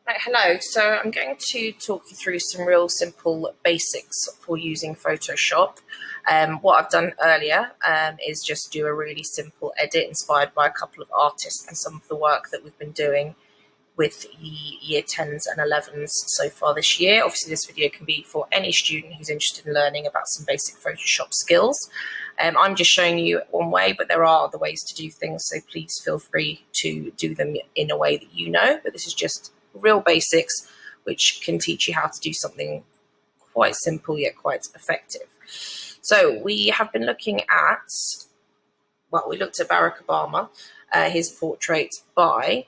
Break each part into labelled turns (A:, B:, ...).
A: Right, hello, so I'm going to talk you through some real simple basics for using Photoshop. What I've done earlier is just do a really simple edit inspired by a couple of artists and some of the work that we've been doing with the year 10s and 11s so far this year. Obviously this video can be for any student who's interested in learning about some basic Photoshop skills. I'm just showing you one way, but there are other ways to do things, so please feel free to do them in a way that you know, but this is just real basics which can teach you how to do something quite simple yet quite effective. So we have been looking at, well, we looked at Barack Obama, his portrait by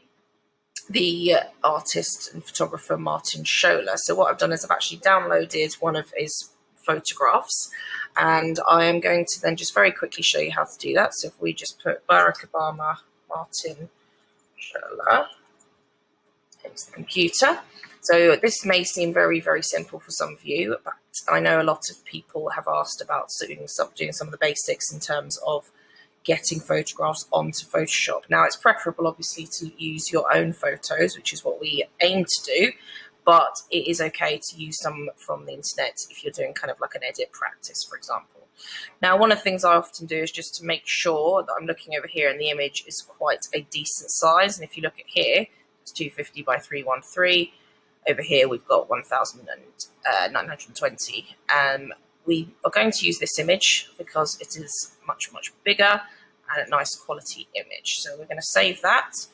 A: the artist and photographer Martin Scholler. So what I've done is I've actually downloaded one of his photographs, and I am going to then just very quickly show you how to do that. So if we just put Barack Obama, Martin Scholler into the computer. So this may seem very, very simple for some of you, but I know a lot of people have asked about doing some of the basics in terms of getting photographs onto Photoshop. Now, it's preferable, obviously, to use your own photos, which is what we aim to do, but it is okay to use some from the internet if you're doing kind of like an edit practice, for example. Now, one of the things I often do is just to make sure that I'm looking over here and the image is quite a decent size. And if you look at here, it's 250 by 313. Over here, we've got 1920. We are going to use this image because it is much, much bigger and a nice quality image. So we're going to save that.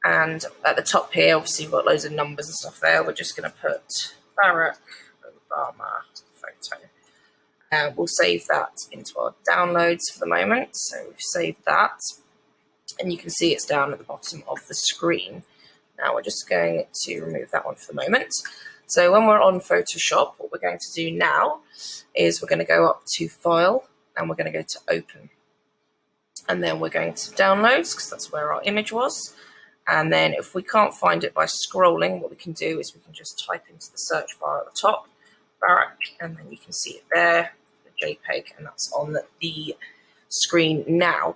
A: And at the top here, obviously, we've got loads of numbers and stuff there. We're just going to put Barack Obama photo. We'll save that into our downloads for the moment. So we've saved that. And you can see it's down at the bottom of the screen. Now we're just going to remove that one for the moment. So when we're on Photoshop, what we're going to do now is we're going to go up to File and we're going to go to Open. And then we're going to Downloads because that's where our image was. And then if we can't find it by scrolling, what we can do is we can just type into the search bar at the top, Barack, and then you can see it there, the JPEG, and that's on the screen now.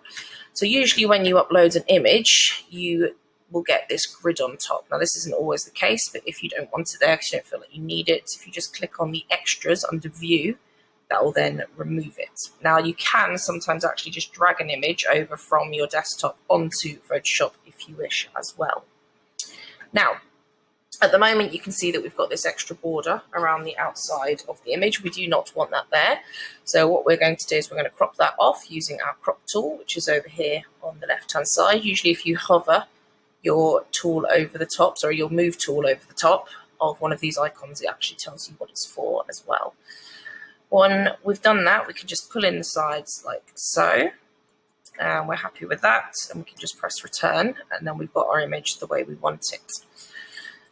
A: So usually when you upload an image, you will get this grid on top. Now this isn't always the case, but if you don't want it there because you don't feel like you need it, if you just click on the extras under view, that will then remove it. Now you can sometimes actually just drag an image over from your desktop onto Photoshop if you wish as well. Now, at the moment you can see that we've got this extra border around the outside of the image. We do not want that there. So what we're going to do is we're going to crop that off using our crop tool, which is over here on the left hand side. Usually if you hover your tool over the top, sorry, your move tool over the top of one of these icons, it actually tells you what it's for as well. When we've done that, we can just pull in the sides like so, and we're happy with that, and we can just press return, and then we've got our image the way we want it.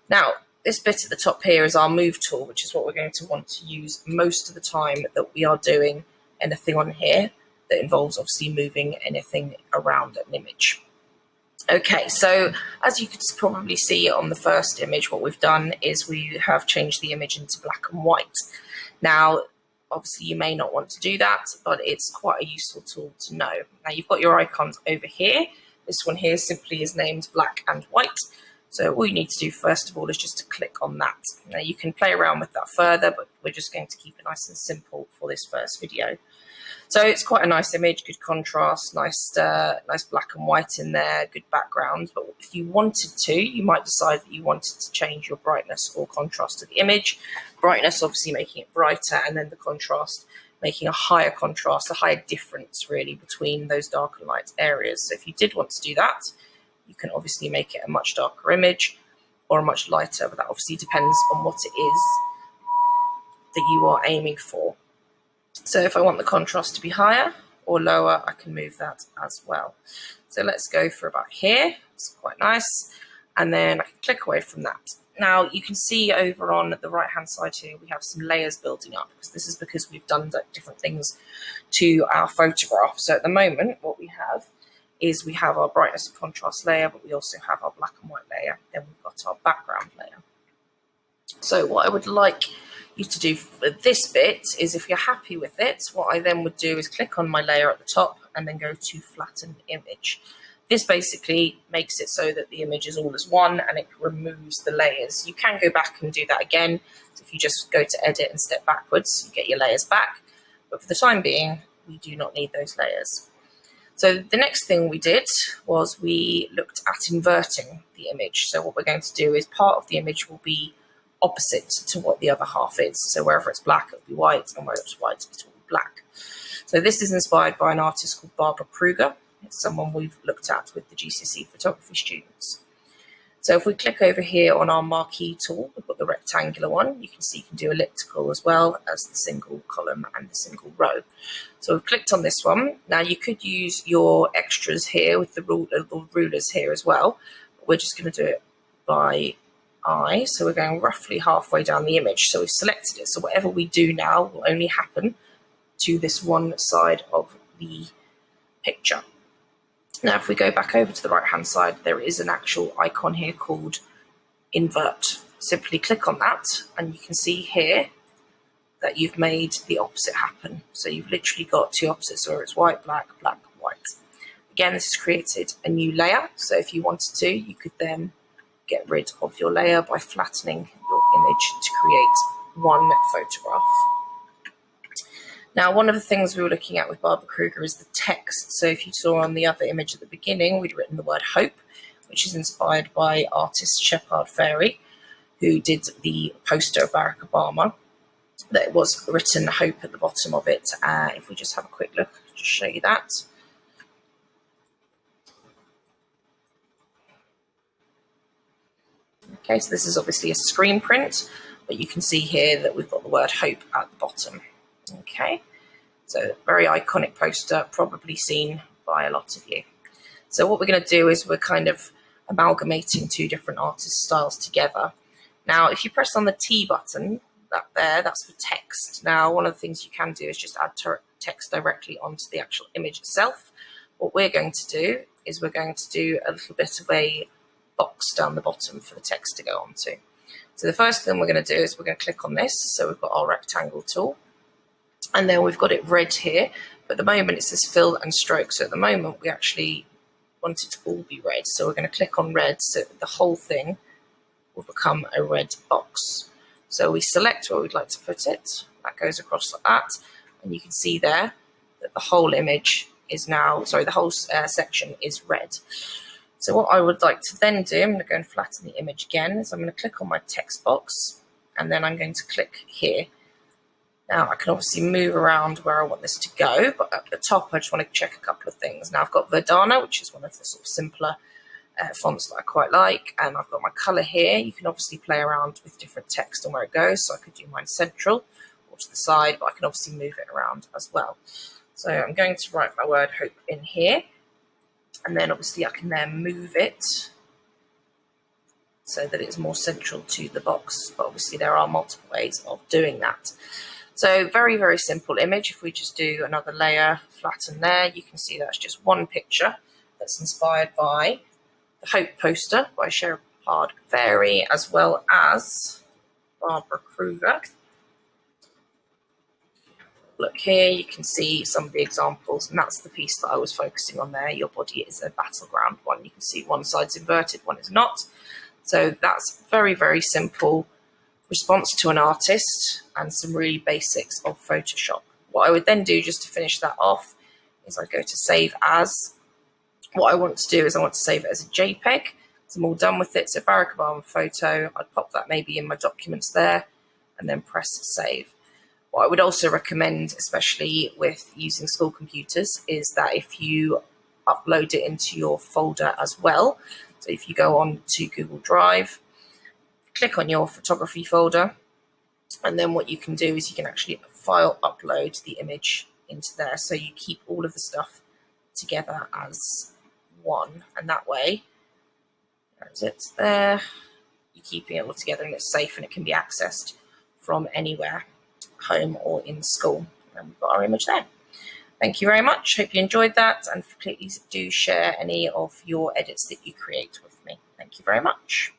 A: Now, this bit at the top here is our move tool, which is what we're going to want to use most of the time that we are doing anything on here that involves obviously moving anything around an image. Okay, so as you could probably see on the first image, what we've done is we have changed the image into black and white. Now, obviously you may not want to do that, but it's quite a useful tool to know. Now you've got your icons over here. This one here simply is named black and white. So all you need to do first of all is just to click on that. Now you can play around with that further, but we're just going to keep it nice and simple for this first video. So it's quite a nice image, good contrast, nice black and white in there, good background. But if you wanted to, you might decide that you wanted to change your brightness or contrast of the image. Brightness obviously making it brighter, and then the contrast making a higher contrast, a higher difference really between those dark and light areas. So if you did want to do that, you can obviously make it a much darker image or a much lighter, but that obviously depends on what it is that you are aiming for. So if I want the contrast to be higher or lower, I can move that as well. So let's go for about here. It's quite nice. And then I can click away from that. Now you can see over on the right hand side here, we have some layers building up, because this is because we've done different things to our photograph. So at the moment, what we have is we have our brightness and contrast layer, but we also have our black and white layer. Then we've got our background layer. So what I would like you to do for this bit is, if you're happy with it, what I then would do is click on my layer at the top and then go to flatten image. This basically makes it so that the image is all as one, and it removes the layers. You can go back and do that again. So if you just go to edit and step backwards, you get your layers back. But for the time being, we do not need those layers. So the next thing we did was we looked at inverting the image. So what we're going to do is part of the image will be opposite to what the other half is. So wherever it's black, it'll be white, and wherever it's white, it will be black. So this is inspired by an artist called Barbara Kruger. It's someone we've looked at with the GCSE photography students. So if we click over here on our marquee tool, we've got the rectangular one. You can see you can do elliptical as well as the single column and the single row. So we've clicked on this one. Now you could use your extras here with the rulers here as well. But we're just going to do it by eye. So we're going roughly halfway down the image. So we've selected it. So whatever we do now will only happen to this one side of the picture. Now, if we go back over to the right-hand side, there is an actual icon here called Invert. Simply click on that, and you can see here that you've made the opposite happen. So you've literally got two opposites, where it's white, black, black, white. Again, this has created a new layer. So if you wanted to, you could then get rid of your layer by flattening your image to create one photograph. Now, one of the things we were looking at with Barbara Kruger is the text. So if you saw on the other image at the beginning, we'd written the word hope, which is inspired by artist Shepard Fairey, who did the poster of Barack Obama. That was written hope at the bottom of it. If we just have a quick look, just show you that. Okay, so this is obviously a screen print, but you can see here that we've got the word hope at the bottom. Okay. So very iconic poster, probably seen by a lot of you. So what we're going to do is we're kind of amalgamating two different artist styles together. Now, if you press on the T button, that's for text. Now, one of the things you can do is just add text directly onto the actual image itself. What we're going to do is we're going to do a little bit of a box down the bottom for the text to go onto. So the first thing we're going to do is we're going to click on this. So we've got our rectangle tool. And then we've got it red here, but at the moment it says fill and stroke. So at the moment we actually want it to all be red. So we're going to click on red so the whole thing will become a red box. So we select where we'd like to put it. That goes across like that. And you can see there that the whole image is now, the whole section is red. So what I would like to then do, I'm going to go and flatten the image again, is I'm going to click on my text box, and then I'm going to click here. Now, I can obviously move around where I want this to go, but at the top, I just want to check a couple of things. Now, I've got Verdana, which is one of the sort of simpler fonts that I quite like, and I've got my color here. You can obviously play around with different text and where it goes, so I could do mine central or to the side, but I can obviously move it around as well. So I'm going to write my word hope in here, and then obviously I can then move it so that it's more central to the box, but obviously there are multiple ways of doing that. So very, very simple image. If we just do another layer, flatten there, you can see that's just one picture that's inspired by the Hope poster by Shepard Fairey, as well as Barbara Kruger. Look here, you can see some of the examples, and that's the piece that I was focusing on there. Your body is a battleground one. You can see one side's inverted, one is not. So that's very, very simple response to an artist and some really basics of Photoshop. What I would then do just to finish that off is I go to save as. What I want to do is I want to save it as a JPEG. So I'm all done with it. So Barack Obama photo, I'd pop that maybe in my documents there and then press save. What I would also recommend, especially with using school computers, is that if you upload it into your folder as well. So if you go on to Google Drive, click on your photography folder, and then what you can do is you can actually file upload the image into there, so you keep all of the stuff together as one, and that way, there's it there, you're keeping it all together and it's safe and it can be accessed from anywhere, home or in school. And we've got our image there. Thank you very much. Hope you enjoyed that, and please do share any of your edits that you create with me. Thank you very much.